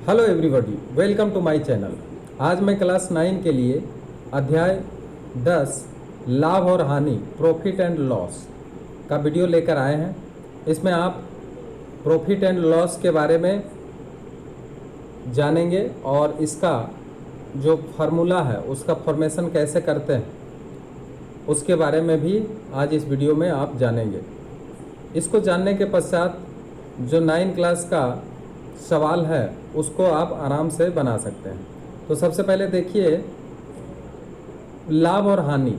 Hello everybody, welcome to my channel. आज मैं class 9 के लिए अध्याय 10 लाभ और हानि प्रॉफिट एंड लॉस का वीडियो लेकर आए हैं। इसमें आप प्रॉफिट एंड लॉस के बारे में जानेंगे और इसका जो फार्मूला है उसका फॉर्मेशन कैसे करते हैं उसके बारे में भी आज इस वीडियो में आप जानेंगे। इसको जानने के पश्चात जो 9 क्लास का सवाल है उसको आप आराम से बना सकते हैं। तो सबसे पहले देखिए, लाभ और हानि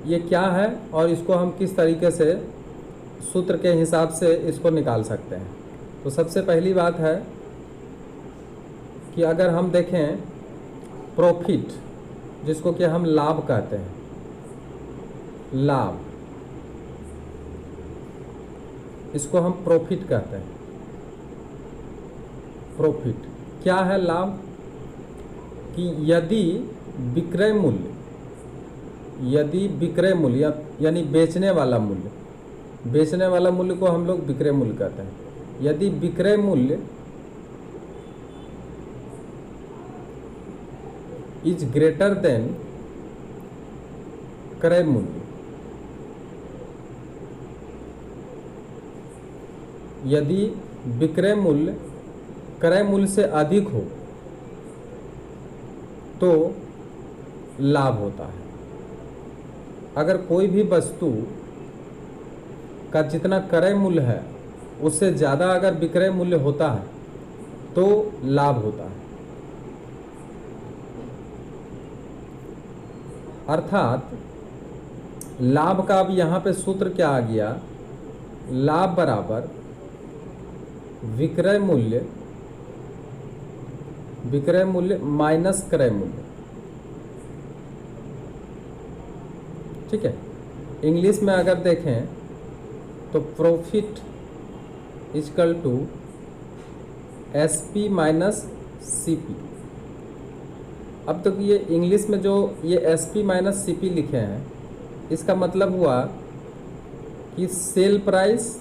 ये क्या है और इसको हम किस तरीके से सूत्र के हिसाब से इसको निकाल सकते हैं। तो सबसे पहली बात है कि अगर हम देखें प्रॉफिट, जिसको कि हम लाभ कहते हैं, लाभ, इसको हम प्रॉफिट कहते हैं। प्रॉफिट क्या है? लाभ कि यदि विक्रय मूल्य यानी बेचने वाला मूल्य को हम लोग विक्रय मूल्य कहते हैं। यदि विक्रय मूल्य इज ग्रेटर देन क्रय मूल्य, यदि विक्रय मूल्य क्रय मूल्य से अधिक हो तो लाभ होता है। अगर कोई भी वस्तु का जितना क्रय मूल्य है उससे ज़्यादा अगर विक्रय मूल्य होता है तो लाभ होता है। अर्थात लाभ का अब यहाँ पे सूत्र क्या आ गया? लाभ बराबर विक्रय मूल्य माइनस क्रय मूल्य। ठीक है। इंग्लिश में अगर देखें तो profit equal to SP minus CP। अब तक ये इंग्लिश में जो ये SP माइनस CP लिखे हैं इसका मतलब हुआ कि सेल प्राइस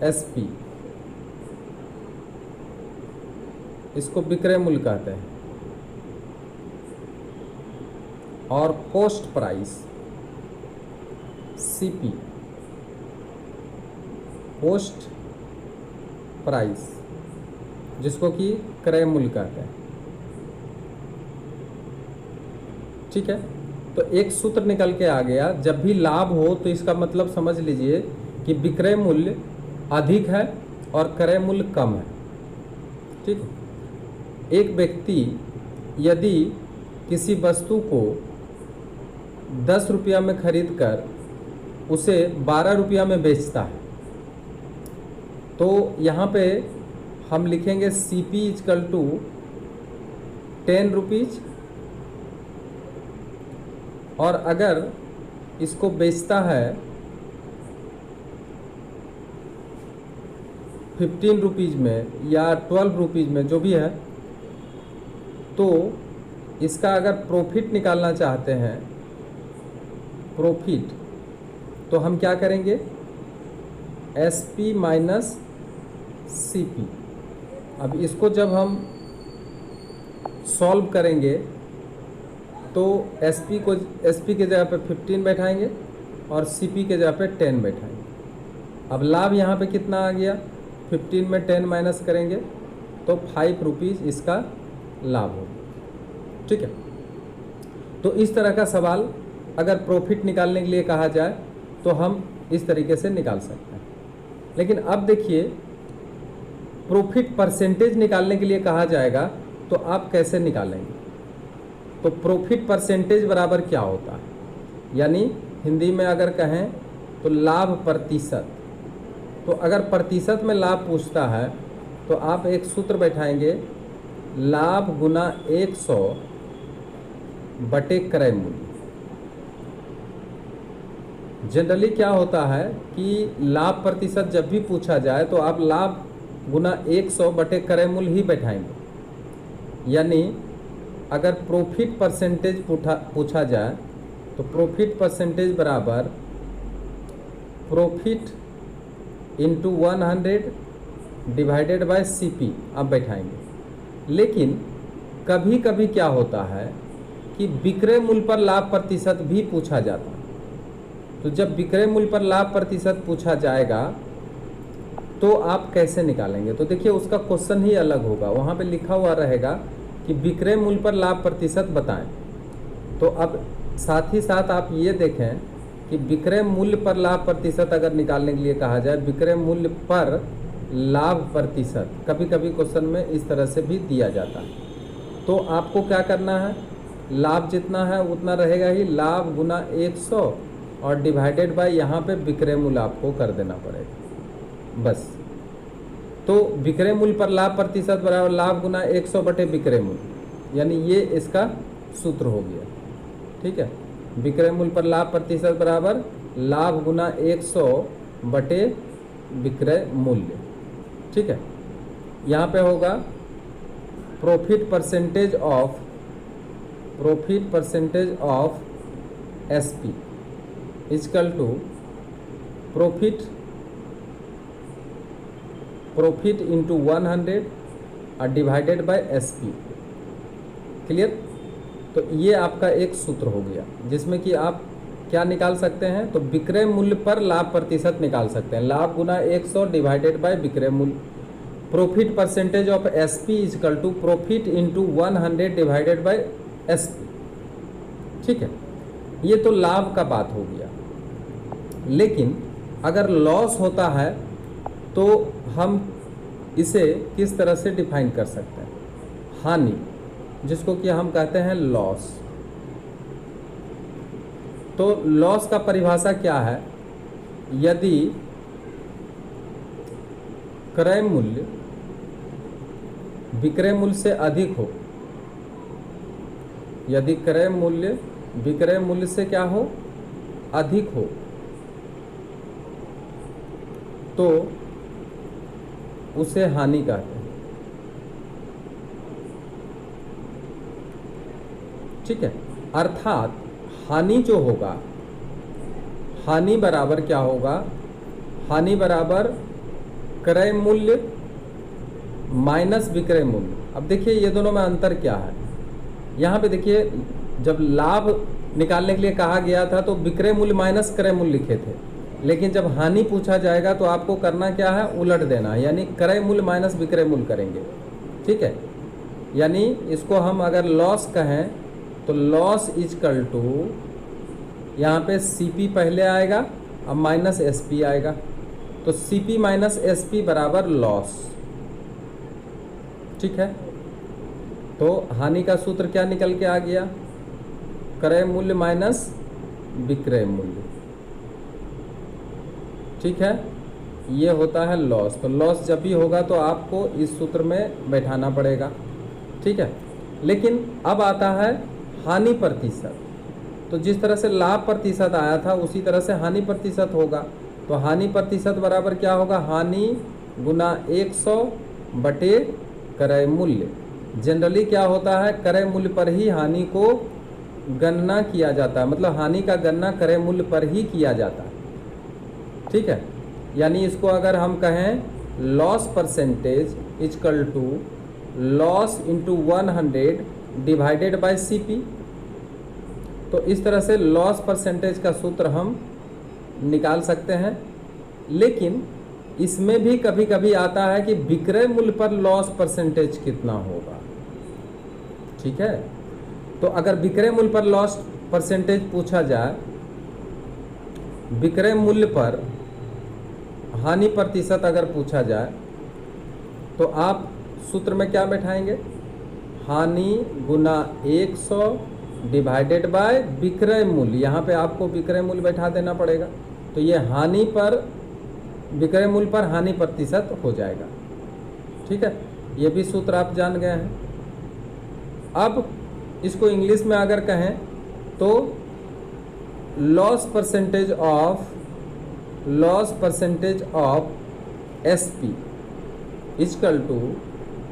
SP, इसको विक्रय मूल्य कहते हैं, और cost price CP, cost price, जिसको कि क्रय मूल्य कहते हैं। ठीक है। तो एक सूत्र निकल के आ गया, जब भी लाभ हो तो इसका मतलब समझ लीजिए कि विक्रय मूल्य अधिक है और क्रय मूल्य कम है। ठीक है। एक व्यक्ति यदि किसी वस्तु को 10 रुपया में खरीद कर उसे 12 रुपया में बेचता है तो यहाँ पे हम लिखेंगे CP इक्वल टू 10 रुपीज, और अगर इसको बेचता है 15 रुपीज में या 12 रुपीज में, जो भी है, तो इसका अगर प्रॉफिट निकालना चाहते हैं, प्रॉफिट, तो हम क्या करेंगे? SP minus CP। अब इसको जब हम सॉल्व करेंगे तो SP के जगह पे 15 बैठाएंगे और CP के जगह पे 10 बैठाएंगे। अब लाभ यहाँ पे कितना आ गया? 15 में 10 माइनस करेंगे तो 5 रुपीज़ इसका लाभ हो। ठीक है। तो इस तरह का सवाल अगर प्रॉफिट निकालने के लिए कहा जाए तो हम इस तरीके से निकाल सकते हैं। लेकिन अब देखिए, प्रॉफिट परसेंटेज निकालने के लिए कहा जाएगा तो आप कैसे निकालेंगे? तो प्रॉफिट परसेंटेज बराबर क्या होता है? यानी हिंदी में अगर कहें तो लाभ प्रतिशत। तो अगर प्रतिशत में लाभ पूछता है तो आप एक सूत्र बैठाएंगे, लाभ गुना 100 बटे क्रय मूल्य। जनरली क्या होता है कि लाभ प्रतिशत जब भी पूछा जाए तो आप लाभ गुना 100 बटे क्रय मूल्य ही बैठाएंगे। यानी अगर प्रॉफिट परसेंटेज पूछा जाए तो प्रॉफिट परसेंटेज बराबर profit into 100 divided by CP आप बैठाएंगे। लेकिन कभी कभी क्या होता है कि विक्रय मूल्य पर लाभ प्रतिशत भी पूछा जाता है। तो जब विक्रय मूल्य पर लाभ प्रतिशत पूछा जाएगा तो आप कैसे निकालेंगे? तो देखिए उसका क्वेश्चन ही अलग होगा, वहाँ पे लिखा हुआ रहेगा कि विक्रय मूल्य पर लाभ प्रतिशत बताएं। तो अब साथ ही साथ आप ये देखें कि विक्रय मूल्य पर लाभ प्रतिशत अगर निकालने के लिए कहा जाए, विक्रय मूल्य पर लाभ प्रतिशत कभी कभी क्वेश्चन में इस तरह से भी दिया जाता है। तो आपको क्या करना है, लाभ जितना है उतना रहेगा ही, लाभ गुना 100 और डिवाइडेड बाय यहाँ पे विक्रय मूल्य आपको कर देना पड़ेगा बस। तो विक्रय मूल्य पर लाभ प्रतिशत बराबर लाभ गुना 100 बटे विक्रय मूल्य, यानी ये इसका सूत्र हो गया। ठीक है, विक्रय मूल्य पर लाभ प्रतिशत बराबर लाभ गुना 100 बटे विक्रय मूल्य। ठीक है, यहाँ पे होगा profit percentage of SP is equal to profit into 100 और डिवाइडेड बाय SP। क्लियर? तो ये आपका एक सूत्र हो गया जिसमें कि आप क्या निकाल सकते हैं, तो विक्रय मूल्य पर लाभ प्रतिशत निकाल सकते हैं, लाभ गुना 100 डिवाइडेड बाय विक्रय मूल्य। Profit percentage of SP is equal to profit into 100 divided by SP। ठीक है, ये तो लाभ का बात हो गया। लेकिन अगर लॉस होता है तो हम इसे किस तरह से डिफाइन कर सकते हैं? हानि, जिसको कि हम कहते हैं लॉस। तो लॉस का परिभाषा क्या है? यदि क्रय मूल्य विक्रय मूल्य से अधिक हो, यदि क्रय मूल्य विक्रय मूल्य से क्या हो, अधिक हो, तो उसे हानि कहते हैं। ठीक है, अर्थात हानि जो होगा, हानि बराबर क्या होगा, हानि बराबर क्रय मूल्य माइनस विक्रय मूल्य। अब देखिए ये दोनों में अंतर क्या है। यहाँ पे देखिए जब लाभ निकालने के लिए कहा गया था तो विक्रय मूल्य माइनस क्रय मूल्य लिखे थे, लेकिन जब हानि पूछा जाएगा तो आपको करना क्या है, उलट देना है, यानी क्रय मूल्य माइनस विक्रय मूल्य करेंगे। ठीक है, यानी इसको हम अगर लॉस कहें तो लॉस इजकल टू यहाँ पे CP पहले आएगा अब माइनस SP आएगा, तो CP माइनस SP बराबर लॉस। ठीक है, तो हानि का सूत्र क्या निकल के आ गया, क्रय मूल्य माइनस विक्रय मूल्य। ठीक है, ये होता है लॉस। तो लॉस जब भी होगा तो आपको इस सूत्र में बैठाना पड़ेगा। ठीक है, लेकिन अब आता है हानि प्रतिशत। तो जिस तरह से लाभ प्रतिशत आया था उसी तरह से हानि प्रतिशत होगा। तो हानि प्रतिशत बराबर क्या होगा, हानि गुना 100 बटे क्रय मूल्य। जनरली क्या होता है, क्रय मूल्य पर ही हानि को गणना किया जाता है, मतलब हानि का गणना क्रय मूल्य पर ही किया जाता है। ठीक है, यानी इसको अगर हम कहें loss percentage is equal to loss into 100 divided by CP। तो इस तरह से लॉस परसेंटेज का सूत्र हम निकाल सकते हैं। लेकिन इसमें भी कभी कभी आता है कि विक्रय मूल्य पर लॉस परसेंटेज कितना होगा। ठीक है, तो अगर विक्रय मूल्य पर लॉस परसेंटेज पूछा जाए, विक्रय मूल्य पर हानि प्रतिशत अगर पूछा जाए तो आप सूत्र में क्या बैठाएंगे, हानि गुना 100 डिवाइडेड बाय विक्रय मूल्य। यहाँ पे आपको विक्रय मूल्य बैठा देना पड़ेगा, तो ये हानि पर विक्रय मूल्य पर हानि प्रतिशत हो जाएगा। ठीक है, ये भी सूत्र आप जान गए हैं। अब इसको इंग्लिश में अगर कहें तो loss percentage of SP is equal to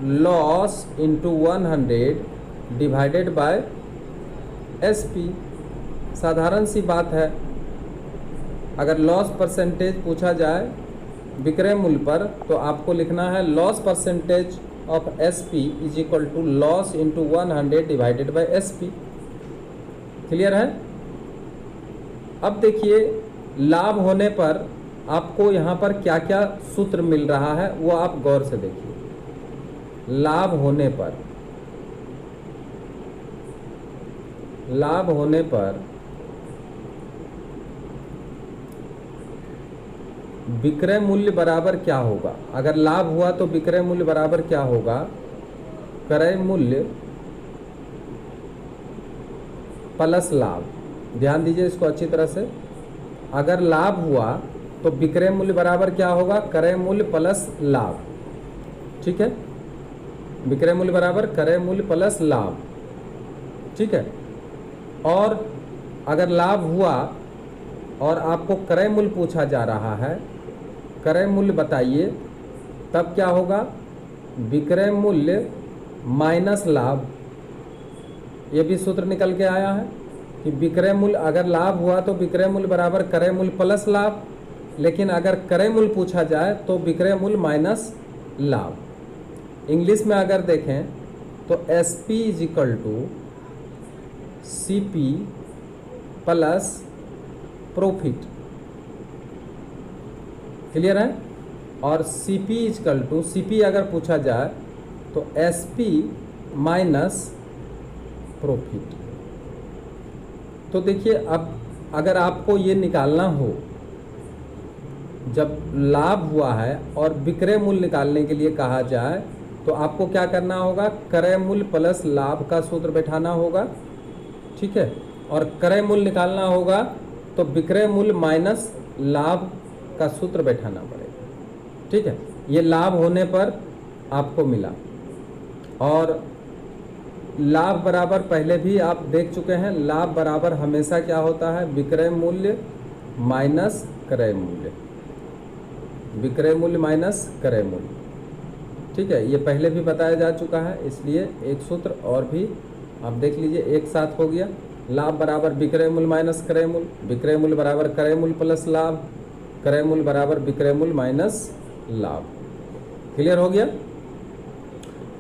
loss into 100 divided by SP। साधारण सी बात है, अगर लॉस परसेंटेज पूछा जाए विक्रय मूल्य पर, तो आपको लिखना है loss percentage of SP is equal to loss into 100 divided by SP. Clear है? अब देखिए लाभ होने पर आपको यहाँ पर क्या क्या सूत्र मिल रहा है वो आप गौर से देखिए। लाभ होने पर विक्रय मूल्य बराबर क्या होगा? अगर लाभ हुआ तो विक्रय मूल्य बराबर क्या होगा? क्रय मूल्य प्लस लाभ। ध्यान दीजिए इसको अच्छी तरह से। अगर लाभ हुआ तो विक्रय मूल्य बराबर क्या होगा? क्रय मूल्य प्लस लाभ। ठीक है, विक्रय मूल्य बराबर क्रय मूल्य प्लस लाभ। ठीक है, और अगर लाभ हुआ और आपको क्रय मूल्य पूछा जा रहा है, क्रय मूल्य बताइए, तब क्या होगा? विक्रय मूल्य माइनस लाभ। ये भी सूत्र निकल के आया है कि विक्रय मूल्य, अगर लाभ हुआ तो विक्रय मूल्य बराबर क्रय मूल्य प्लस लाभ, लेकिन अगर क्रय मूल्य पूछा जाए तो विक्रय मूल्य माइनस लाभ। इंग्लिश में अगर देखें तो SP is equal to CP plus profit. Clear है? और CP is equal to, CP अगर पूछा जाए तो एसपी माइनस प्रॉफिट। तो देखिए अब अगर आपको ये निकालना हो, जब लाभ हुआ है और विक्रय मूल्य निकालने के लिए कहा जाए तो आपको क्या करना होगा? क्रय मूल्य प्लस लाभ का सूत्र बैठाना होगा। ठीक है, और क्रय मूल्य निकालना होगा तो विक्रय मूल्य माइनस लाभ का सूत्र बैठाना पड़ेगा। ठीक है, ये लाभ होने पर आपको मिला। और लाभ बराबर पहले भी आप देख चुके हैं, लाभ बराबर हमेशा क्या होता है? विक्रय मूल्य माइनस क्रय मूल्य, विक्रय मूल्य माइनस क्रय मूल्य। ठीक है, ये पहले भी बताया जा चुका है, इसलिए एक सूत्र और भी आप देख लीजिए, एक साथ हो गया। लाभ बराबर विक्रय मूल्य माइनस क्रय मूल्य, विक्रय मूल्य बराबर क्रय मूल्य प्लस लाभ, क्रय मूल्य बराबर विक्रय मूल्य माइनस लाभ। क्लियर हो गया?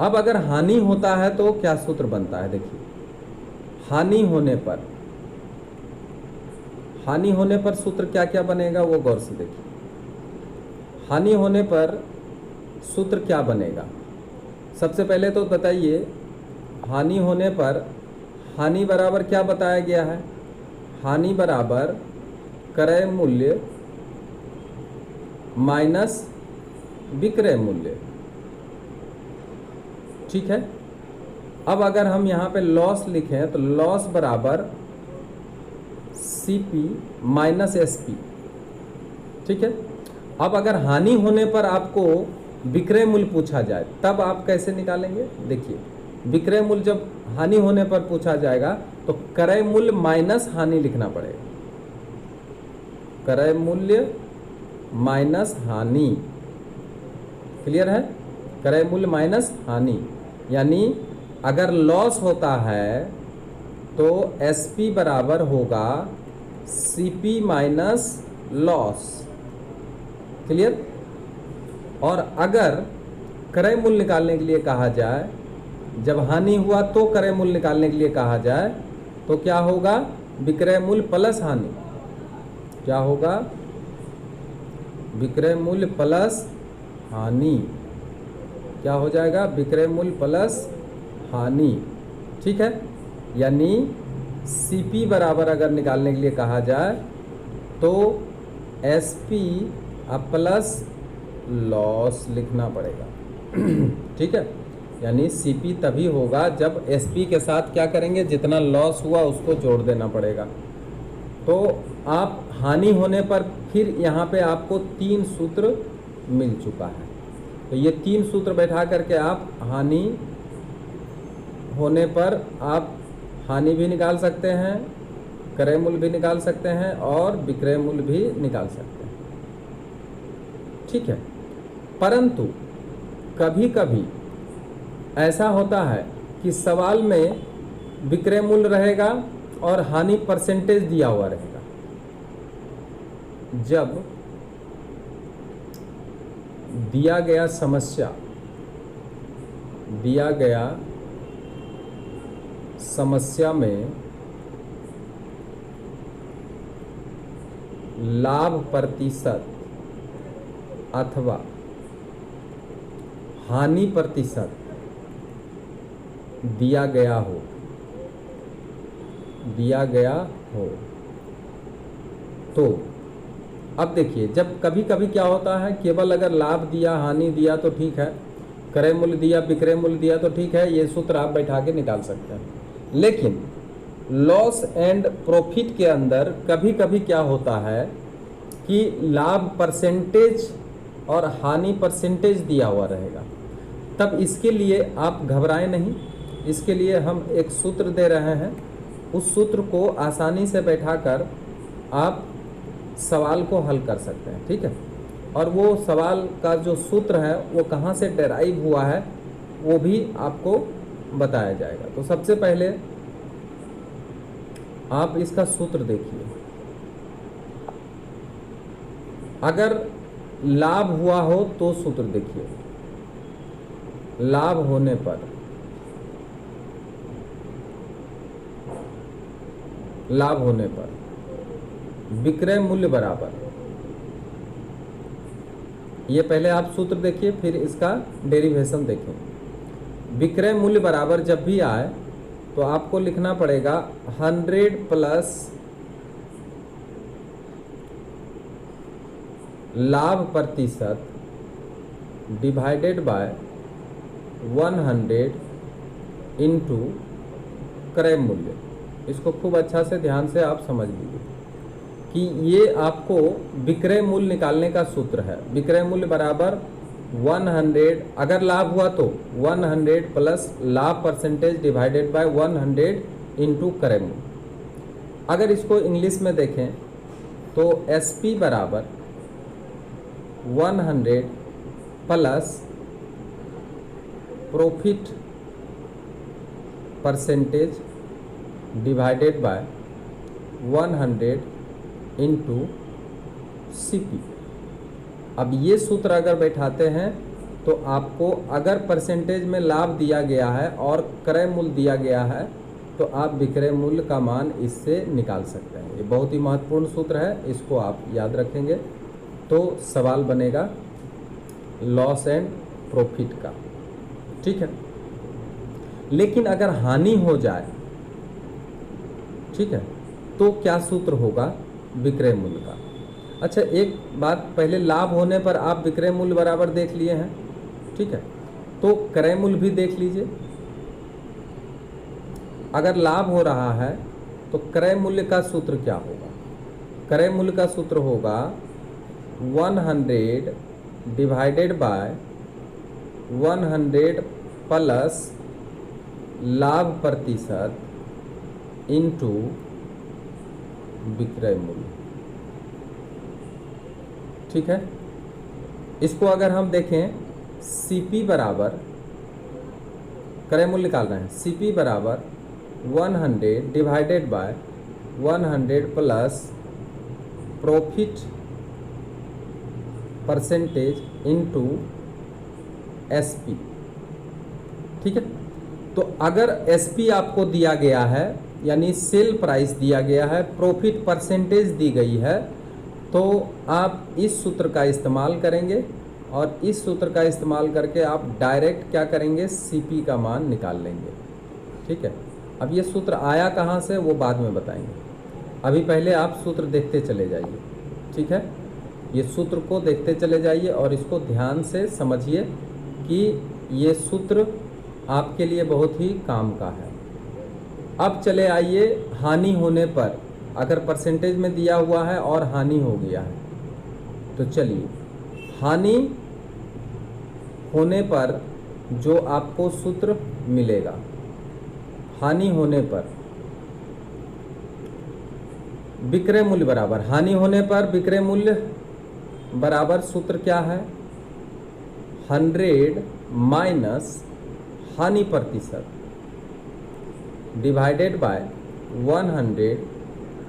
अब अगर हानि होता है तो क्या सूत्र बनता है? देखिए, हानि होने पर सूत्र क्या क्या बनेगा वो गौर से देखिए। हानि होने पर सूत्र क्या बनेगा? सबसे पहले तो बताइए, हानि होने पर हानि बराबर क्या बताया गया है? हानि बराबर क्रय मूल्य माइनस विक्रय मूल्य। ठीक है, अब अगर हम यहाँ पे लॉस लिखें तो लॉस बराबर सीपी माइनस एसपी। ठीक है, अब अगर हानि होने पर आपको विक्रय मूल्य पूछा जाए तब आप कैसे निकालेंगे? देखिए, विक्रय मूल्य जब हानि होने पर पूछा जाएगा तो क्रय मूल्य माइनस हानि लिखना पड़ेगा। क्रय मूल्य माइनस हानि। क्लियर है? क्रय मूल्य माइनस हानि, यानी अगर लॉस होता है तो एसपी बराबर होगा सीपी माइनस लॉस। क्लियर? और अगर क्रय मूल्य निकालने के लिए कहा जाए, जब हानि हुआ तो क्रय मूल्य निकालने के लिए कहा जाए तो क्या होगा? विक्रय मूल्य प्लस हानि। क्या होगा? विक्रय मूल्य प्लस हानि। क्या हो जाएगा? विक्रय मूल्य प्लस हानि। ठीक है, यानी सीपी बराबर अगर निकालने के लिए कहा जाए तो एसपी प्लस लॉस लिखना पड़ेगा। ठीक है, यानी सीपी तभी होगा जब एसपी के साथ क्या करेंगे? जितना लॉस हुआ उसको जोड़ देना पड़ेगा। तो आप हानि होने पर फिर यहाँ पे आपको 3 सूत्र मिल चुका है। तो ये 3 सूत्र बैठा करके आप हानि होने पर आप हानि भी निकाल सकते हैं, क्रय मूल्य भी निकाल सकते हैं और विक्रय मूल्य भी निकाल सकते हैं। ठीक है, परंतु कभी कभी ऐसा होता है कि सवाल में विक्रय मूल्य रहेगा और हानि परसेंटेज दिया हुआ रहेगा। जब दिया गया समस्या में लाभ प्रतिशत अथवा हानि प्रतिशत दिया गया हो तो अब देखिए, जब कभी कभी क्या होता है, केवल अगर लाभ दिया हानि दिया तो ठीक है, क्रय मूल्य दिया विक्रय मूल्य दिया तो ठीक है, ये सूत्र आप बैठा के निकाल सकते हैं। लेकिन लॉस एंड प्रॉफिट के अंदर कभी कभी क्या होता है कि लाभ परसेंटेज और हानि परसेंटेज दिया हुआ रहेगा। तब इसके लिए आप घबराएं नहीं, इसके लिए हम एक सूत्र दे रहे हैं। उस सूत्र को आसानी से बैठाकर आप सवाल को हल कर सकते हैं, ठीक है। और वो सवाल का जो सूत्र है वो कहाँ से डेराइव हुआ है वो भी आपको बताया जाएगा। तो सबसे पहले आप इसका सूत्र देखिए। अगर लाभ हुआ हो तो सूत्र देखिए, लाभ होने पर विक्रय मूल्य बराबर, ये पहले आप सूत्र देखिए फिर इसका डेरिवेशन देखें। विक्रय मूल्य बराबर जब भी आए तो आपको लिखना पड़ेगा 100 प्लस लाभ प्रतिशत डिवाइडेड बाय 100 इंटू क्रय मूल्य। इसको खूब अच्छा से ध्यान से आप समझ लीजिए कि ये आपको विक्रय मूल्य निकालने का सूत्र है। विक्रय मूल्य बराबर 100, अगर लाभ हुआ तो 100 प्लस लाभ परसेंटेज डिवाइडेड बाय 100 इंटू क्रय मूल्य। अगर इसको इंग्लिश में देखें तो SP बराबर 100 plus profit percentage divided by 100 into CP। अब ये सूत्र अगर बैठाते हैं तो आपको अगर परसेंटेज में लाभ दिया गया है और क्रय मूल्य दिया गया है तो आप विक्रय मूल्य का मान इससे निकाल सकते हैं। ये बहुत ही महत्वपूर्ण सूत्र है, इसको आप याद रखेंगे तो सवाल बनेगा लॉस एंड प्रॉफिट का, ठीक है। लेकिन अगर हानि हो जाए, ठीक है, तो क्या सूत्र होगा विक्रय मूल्य का। अच्छा, एक बात, पहले लाभ होने पर आप विक्रय मूल्य बराबर देख लिए हैं, ठीक है, तो क्रय मूल्य भी देख लीजिए। अगर लाभ हो रहा है तो क्रय मूल्य का सूत्र क्या होगा। क्रय मूल्य का सूत्र होगा 100 डिवाइडेड बाय 100 प्लस लाभ प्रतिशत इंटू विक्रय मूल्य, ठीक है। इसको अगर हम देखें CP बराबर, क्रय मूल्य निकाल रहे हैं, CP बराबर 100 divided by 100 plus profit percentage into SP, ठीक है। तो अगर SP आपको दिया गया है यानी सेल प्राइस दिया गया है, प्रॉफिट परसेंटेज दी गई है, तो आप इस सूत्र का इस्तेमाल करेंगे और इस सूत्र का इस्तेमाल करके आप डायरेक्ट क्या करेंगे, CP का मान निकाल लेंगे, ठीक है। अब ये सूत्र आया कहाँ से वो बाद में बताएंगे, अभी पहले आप सूत्र देखते चले जाइए, ठीक है। ये सूत्र को देखते चले जाइए और इसको ध्यान से समझिए कि ये सूत्र आपके लिए बहुत ही काम का है। अब चले आइए हानि होने पर, अगर परसेंटेज में दिया हुआ है और हानि हो गया है तो चलिए हानि होने पर जो आपको सूत्र मिलेगा, हानि होने पर विक्रय मूल्य बराबर, हानि होने पर विक्रय मूल्य बराबर सूत्र क्या है, 100 माइनस हानि प्रतिशत डिवाइडेड बाय 100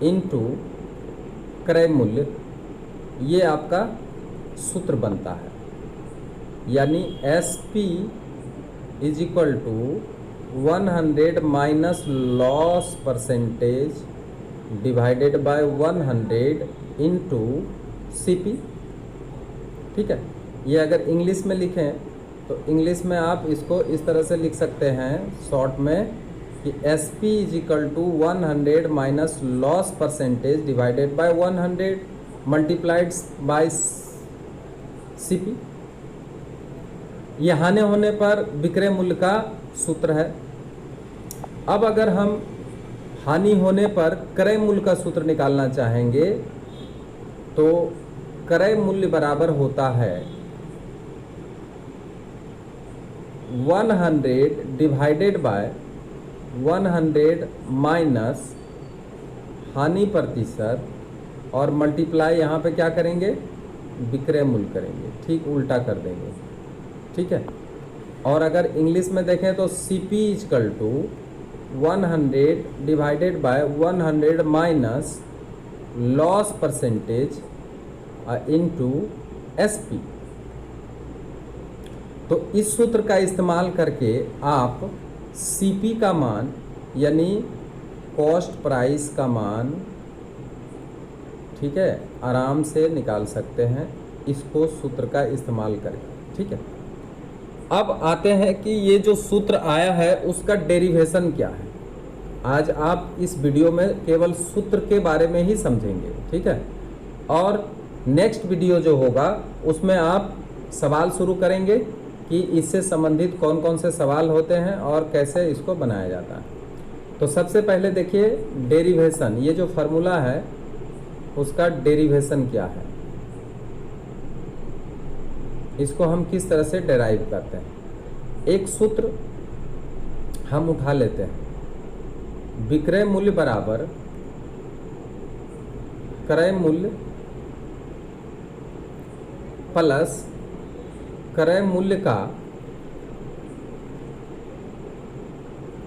इंटू क्रय मूल्य, ये आपका सूत्र बनता है। यानी S P is equal to 100 minus loss percentage divided by 100 into C P. ठीक है, ये अगर इंग्लिश में लिखें तो इंग्लिश में आप इसको इस तरह से लिख सकते हैं शॉर्ट में कि S P is equal to 100 minus loss percentage divided by 100 multiplied by C P. ये हानि होने पर विक्रय मूल्य का सूत्र है। अब अगर हम हानि होने पर क्रय मूल्य का सूत्र निकालना चाहेंगे तो क्रय मूल्य बराबर होता है 100 डिवाइडेड बाय 100 माइनस हानि प्रतिशत और मल्टीप्लाई यहाँ पे क्या करेंगे, विक्रय मूल्य करेंगे, ठीक उल्टा कर देंगे। ठीक है, और अगर इंग्लिश में देखें तो C P is equal to 100 divided by 100 minus loss percentage into S P. तो इस सूत्र का इस्तेमाल करके आप सी पी का मान यानी कॉस्ट प्राइस का मान, ठीक है, आराम से निकाल सकते हैं इसको सूत्र का इस्तेमाल करके। ठीक है, अब आते हैं कि ये जो सूत्र आया है उसका डेरिवेशन क्या है। आज आप इस वीडियो में केवल सूत्र के बारे में ही समझेंगे। ठीक है, और नेक्स्ट वीडियो जो होगा उसमें आप सवाल शुरू करेंगे कि इससे संबंधित कौन कौन से सवाल होते हैं और कैसे इसको बनाया जाता है। तो सबसे पहले देखिए डेरिवेशन, ये जो फार्मूला है उसका डेरिवेशन क्या है, इसको हम किस तरह से डेराइव करते हैं। एक सूत्र हम उठा लेते हैं, विक्रय मूल्य बराबर क्रय मूल्य प्लस क्रय मूल्य का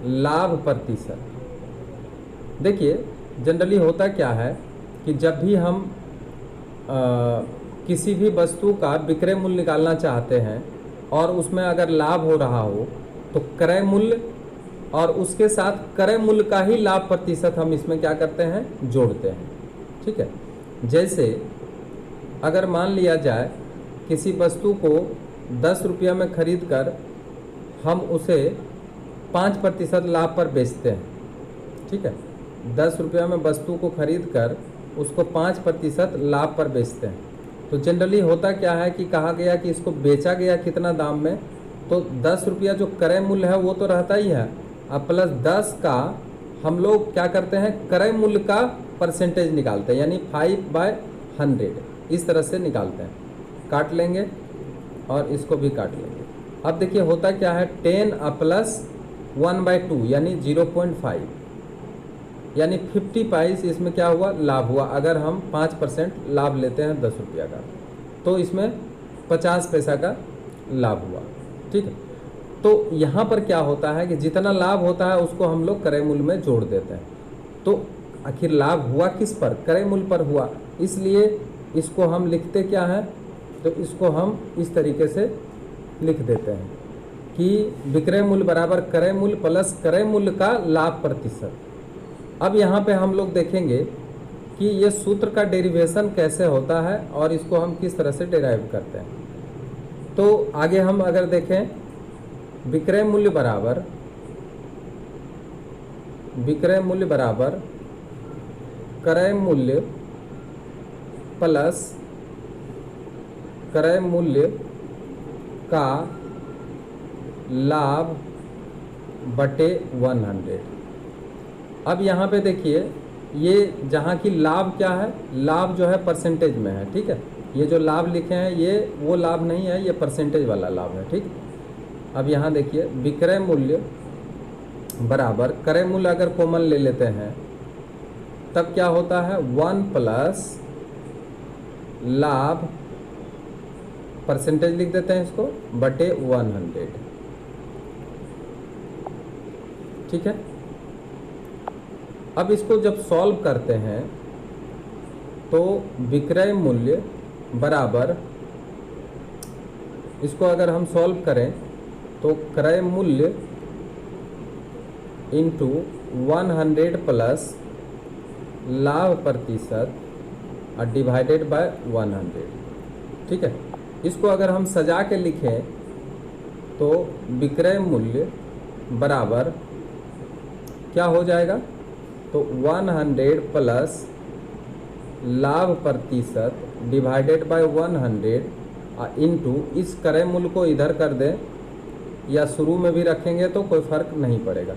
लाभ प्रतिशत। देखिए जनरली होता क्या है कि जब भी हम किसी भी वस्तु का विक्रय मूल्य निकालना चाहते हैं और उसमें अगर लाभ हो रहा हो तो क्रय मूल्य और उसके साथ क्रय मूल्य का ही लाभ प्रतिशत हम इसमें क्या करते हैं, जोड़ते हैं। ठीक है, जैसे अगर मान लिया जाए किसी वस्तु को 10 रुपया में खरीद कर हम उसे 5% लाभ पर बेचते हैं। ठीक है, 10 रुपया में वस्तु को खरीद कर उसको 5% लाभ पर बेचते हैं। तो जनरली होता क्या है कि कहा गया कि इसको बेचा गया कितना दाम में, तो 10 रुपया जो क्रय मूल्य है वो तो रहता ही है, अब प्लस 10 का हम लोग क्या करते हैं, क्रय मूल्य का परसेंटेज निकालते हैं, यानी 5/100 इस तरह से निकालते हैं। काट लेंगे और इसको भी काट लेंगे। अब देखिए होता क्या है, 10 प्लस 1/2 यानी 0.5 यानी 50 पैसे इसमें क्या हुआ, लाभ हुआ। अगर हम 5% लाभ लेते हैं 10 रुपया का तो इसमें 50 पैसा का लाभ हुआ। ठीक है, तो यहाँ पर क्या होता है कि जितना लाभ होता है उसको हम लोग क्रय मूल्य में जोड़ देते हैं। तो आखिर लाभ हुआ किस पर, क्रय मूल्य पर हुआ, इसलिए इसको हम लिखते क्या है, तो इसको हम इस तरीके से लिख देते हैं कि विक्रय मूल्य बराबर क्रय मूल्य प्लस क्रय मूल्य का लाभ प्रतिशत। अब यहाँ पे हम लोग देखेंगे कि ये सूत्र का डेरिवेशन कैसे होता है और इसको हम किस तरह से डेराइव करते हैं। तो आगे हम अगर देखें, विक्रय मूल्य बराबर क्रय मूल्य प्लस क्रय मूल्य का लाभ बटे 100। अब यहाँ पे देखिए ये जहाँ की लाभ क्या है, लाभ जो है परसेंटेज में है। ठीक है, ये जो लाभ लिखे हैं ये वो लाभ नहीं है, ये परसेंटेज वाला लाभ है। ठीक, अब यहाँ देखिए विक्रय मूल्य बराबर क्रय मूल्य अगर कॉमन ले लेते हैं तब क्या होता है, 1 प्लस लाभ परसेंटेज लिख देते हैं इसको बटे 100। ठीक है, अब इसको जब सॉल्व करते हैं तो विक्रय मूल्य बराबर इसको अगर हम सॉल्व करें तो क्रय मूल्य इंटू 100 प्लस लाभ प्रतिशत और डिवाइडेड बाय 100। ठीक है, इसको अगर हम सजा के लिखें तो विक्रय मूल्य बराबर क्या हो जाएगा, तो 100 प्लस लाभ प्रतिशत डिवाइडेड बाय 100 इंटू इस क्रय मूल्य को इधर कर दें या शुरू में भी रखेंगे तो कोई फर्क नहीं पड़ेगा।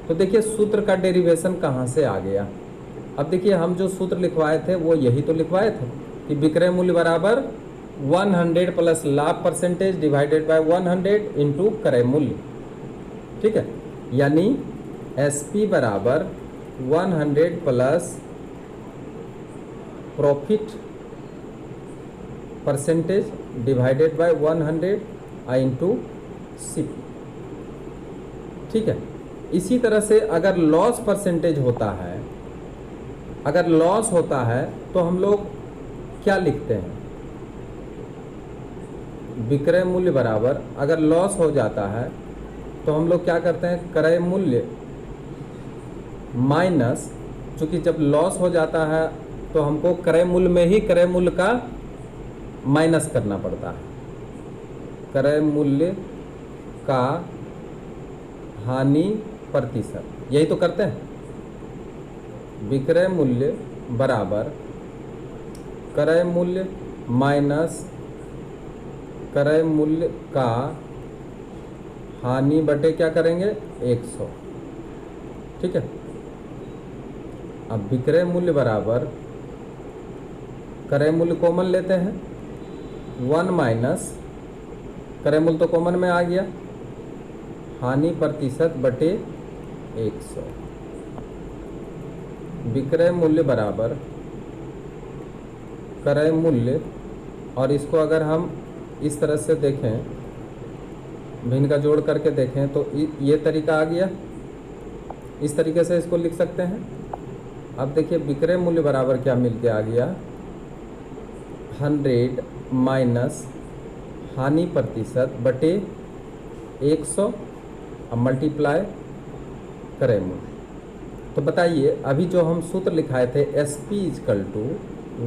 तो देखिए सूत्र का डेरिवेशन कहाँ से आ गया। अब देखिए हम जो सूत्र लिखवाए थे वो यही तो लिखवाए थे कि विक्रय मूल्य बराबर 100 प्लस लाभ परसेंटेज डिवाइडेड बाय 100 इंटू क्रय मूल्य। ठीक है, यानी एसपी बराबर 100 plus profit percentage divided by 100 into CP. ठीक है, इसी तरह से अगर लॉस परसेंटेज होता है, अगर लॉस होता है तो हम लोग क्या लिखते हैं, विक्रय मूल्य बराबर अगर लॉस हो जाता है तो हम लोग क्या करते हैं, क्रय मूल्य माइनस, चूँकि जब लॉस हो जाता है तो हमको क्रय मूल्य में ही क्रय मूल्य का माइनस करना पड़ता है, क्रय मूल्य का हानि प्रतिशत, यही तो करते हैं। विक्रय मूल्य बराबर क्रय मूल्य माइनस क्रय मूल्य का हानि बटे क्या करेंगे 100। ठीक है, अब विक्रय मूल्य बराबर क्रय मूल्य कॉमन लेते हैं, 1 माइनस क्रय मूल्य तो कॉमन में आ गया, हानि प्रतिशत बटे 100। विक्रय मूल्य बराबर क्रय मूल्य, और इसको अगर हम इस तरह से देखें, भिन्न का जोड़ करके देखें तो ये तरीका आ गया, इस तरीके से इसको लिख सकते हैं। अब देखिए विक्रय मूल्य बराबर क्या मिल के आ गया, 100 माइनस हानि प्रतिशत बटे 100 अब मल्टीप्लाई क्रय मूल्य। तो बताइए अभी जो हम सूत्र लिखाए थे SP is equal to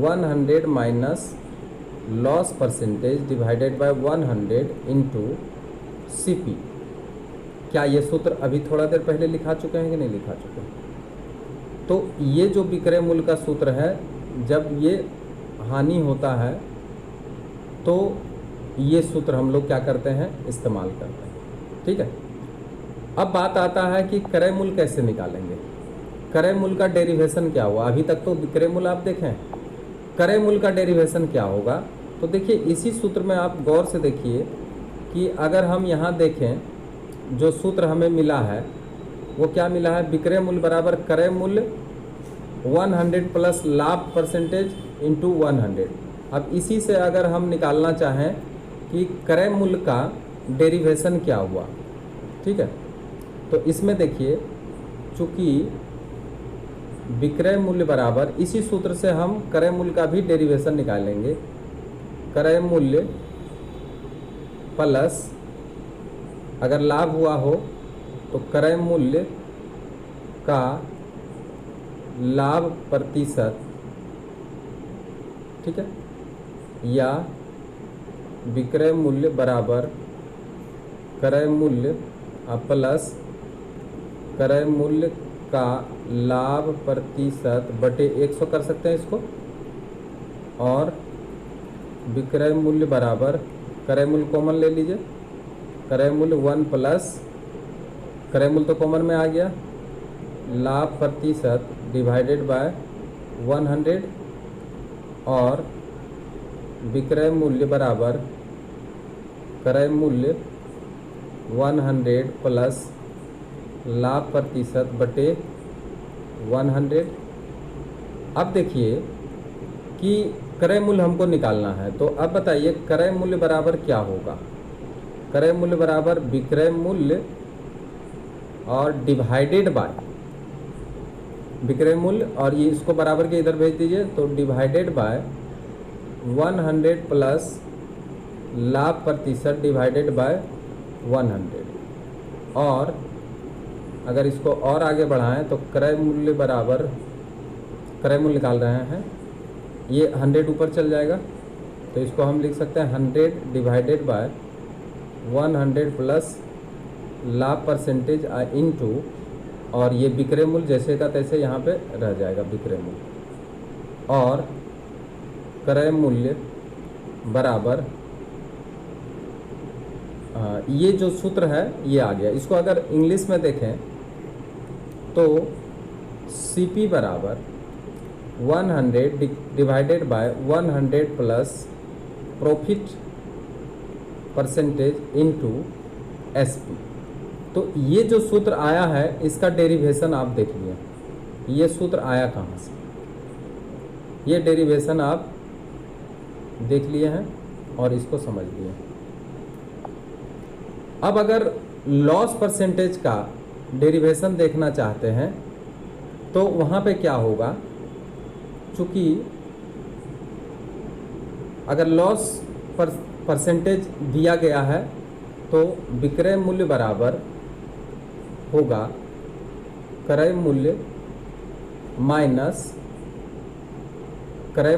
100 minus loss percentage divided by 100 into CP, क्या ये सूत्र अभी थोड़ा देर पहले लिखा चुके हैं कि नहीं लिखा चुके हैं? तो ये जो विक्रय मूल्य का सूत्र है, जब ये हानि होता है तो ये सूत्र हम लोग क्या करते हैं, इस्तेमाल करते हैं। ठीक है, अब बात आता है कि क्रय मूल्य कैसे निकालेंगे, क्रय मूल्य का डेरिवेशन क्या हुआ। अभी तक तो विक्रय मूल्य आप देखें, क्रय मूल्य का डेरिवेशन क्या होगा। तो देखिए इसी सूत्र में आप गौर से देखिए कि अगर हम यहाँ देखें जो सूत्र हमें मिला है वो क्या मिला है, विक्रय मूल्य बराबर क्रय मूल्य 100 प्लस लाभ परसेंटेज इंटू 100। अब इसी से अगर हम निकालना चाहें कि क्रय मूल्य का डेरिवेशन क्या हुआ, ठीक है, तो इसमें देखिए चूँकि विक्रय मूल्य बराबर इसी सूत्र से हम क्रय मूल्य का भी डेरिवेशन निकालेंगे, क्रय मूल्य प्लस अगर लाभ हुआ हो तो क्रय मूल्य का लाभ प्रतिशत, ठीक है, या विक्रय मूल्य बराबर क्रय मूल्य प्लस क्रय मूल्य का लाभ प्रतिशत बटे 100 कर सकते हैं इसको, और विक्रय मूल्य बराबर क्रय मूल्य कॉमन ले लीजिए, क्रय मूल्य 1 प्लस क्रय मूल्य तो कॉमन में आ गया, लाभ प्रतिशत डिवाइडेड बाय 100 और विक्रय मूल्य बराबर क्रय मूल्य 100 प्लस लाभ प्रतिशत बटे 100। अब देखिए कि क्रय मूल्य हमको निकालना है, तो अब बताइए क्रय मूल्य बराबर क्या होगा। क्रय मूल्य बराबर विक्रय मूल्य और डिवाइडेड बाय विक्रय मूल्य, और ये इसको बराबर के इधर भेज दीजिए, तो डिवाइडेड बाय 100 प्लस लाभ प्रतिशत डिवाइडेड बाय 100। और अगर इसको और आगे बढ़ाएं तो क्रय मूल्य बराबर, क्रय मूल्य निकाल रहे हैं, ये 100 ऊपर चल जाएगा, तो इसको हम लिख सकते हैं 100 डिवाइडेड बाय 100 प्लस लाभ परसेंटेज इनटू, और ये विक्रय मूल्य जैसे का तैसे यहाँ पे रह जाएगा विक्रय मूल्य, और क्रय मूल्य बराबर ये जो सूत्र है ये आ गया। इसको अगर इंग्लिश में देखें तो CP बराबर 100 divided by 100 plus profit percentage into SP। तो ये जो सूत्र आया है इसका डेरिवेशन आप देख लिए, ये सूत्र आया कहाँ से, ये डेरिवेशन आप देख लिए हैं और इसको समझ लिए। अब अगर लॉस परसेंटेज का डेरिवेशन देखना चाहते हैं तो वहाँ पे क्या होगा, चूँकि अगर लॉस परसेंटेज दिया गया है तो विक्रय मूल्य बराबर होगा क्रय मूल्य माइनस क्रय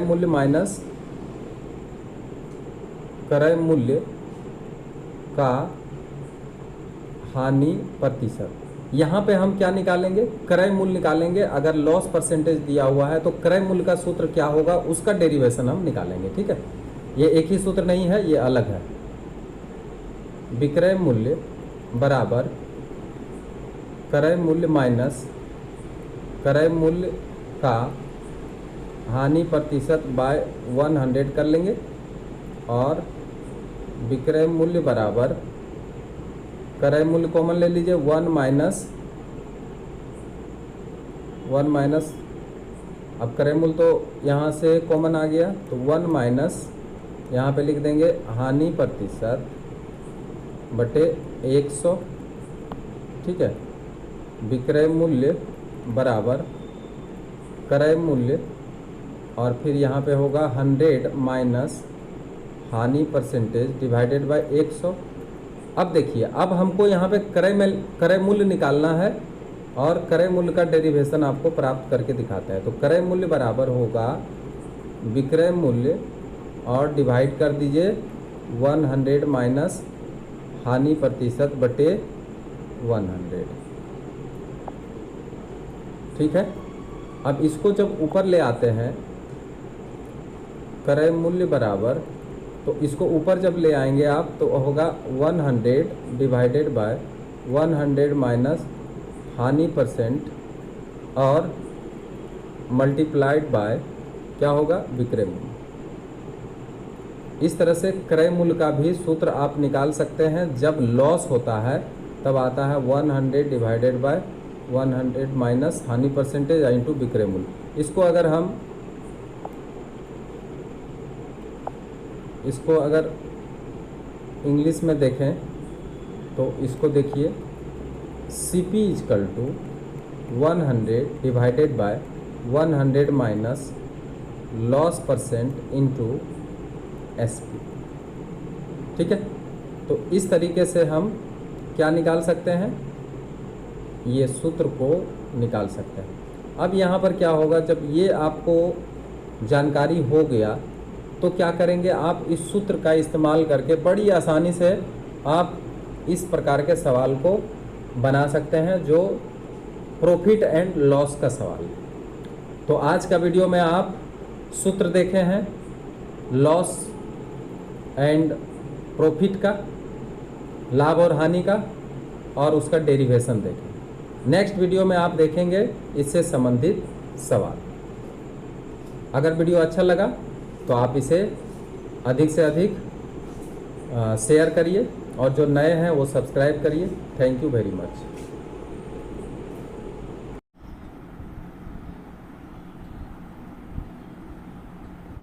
मूल्य का हानि प्रतिशत। यहाँ पे हम क्या निकालेंगे, क्रय मूल्य निकालेंगे। अगर लॉस परसेंटेज दिया हुआ है तो क्रय मूल्य का सूत्र क्या होगा उसका डेरिवेशन हम निकालेंगे। ठीक है, ये एक ही सूत्र नहीं है, ये अलग है। विक्रय मूल्य बराबर क्रय मूल्य माइनस क्रय मूल्य का हानि प्रतिशत बाय 100 कर लेंगे, और विक्रय मूल्य बराबर क्रय मूल्य कॉमन ले लीजिए 1 माइनस, अब क्रय मूल्य तो यहाँ से कॉमन आ गया तो 1 माइनस यहाँ पे लिख देंगे हानि प्रतिशत बटे 100। ठीक है, विक्रय मूल्य बराबर क्रय मूल्य और फिर यहाँ पे होगा 100 माइनस हानि परसेंटेज डिवाइडेड बाय 100। अब देखिए, अब हमको यहाँ पे क्रय मूल्य निकालना है और क्रय मूल्य का डेरिवेशन आपको प्राप्त करके दिखाते हैं। तो क्रय मूल्य बराबर होगा विक्रय मूल्य और डिवाइड कर दीजिए 100 माइनस हानि प्रतिशत बटे 100। ठीक है, अब इसको जब ऊपर ले आते हैं क्रय मूल्य बराबर, तो इसको ऊपर जब ले आएंगे आप तो होगा 100 डिवाइडेड बाय 100 माइनस हानि परसेंट और मल्टीप्लाइड बाय क्या होगा विक्रय मूल्य। इस तरह से क्रय मूल्य का भी सूत्र आप निकाल सकते हैं। जब लॉस होता है तब आता है 100 डिवाइडेड बाय 100 माइनस हानि परसेंटेज इनटू विक्रय मूल्य। इसको अगर इंग्लिश में देखें तो इसको देखिए, CP is equal to 100 divided by 100 minus loss percent into SP। ठीक है, तो इस तरीके से हम क्या निकाल सकते हैं, ये सूत्र को निकाल सकते हैं। अब यहाँ पर क्या होगा, जब ये आपको जानकारी हो गया तो क्या करेंगे, आप इस सूत्र का इस्तेमाल करके बड़ी आसानी से आप इस प्रकार के सवाल को बना सकते हैं जो प्रॉफिट एंड लॉस का सवाल है। तो आज का वीडियो में आप सूत्र देखे हैं लॉस एंड प्रॉफिट का, लाभ और हानि का, और उसका डेरिवेशन देखें। नेक्स्ट वीडियो में आप देखेंगे इससे संबंधित सवाल। अगर वीडियो अच्छा लगा तो आप इसे अधिक से अधिक शेयर करिए और जो नए हैं वो सब्सक्राइब करिए। Thank you very much.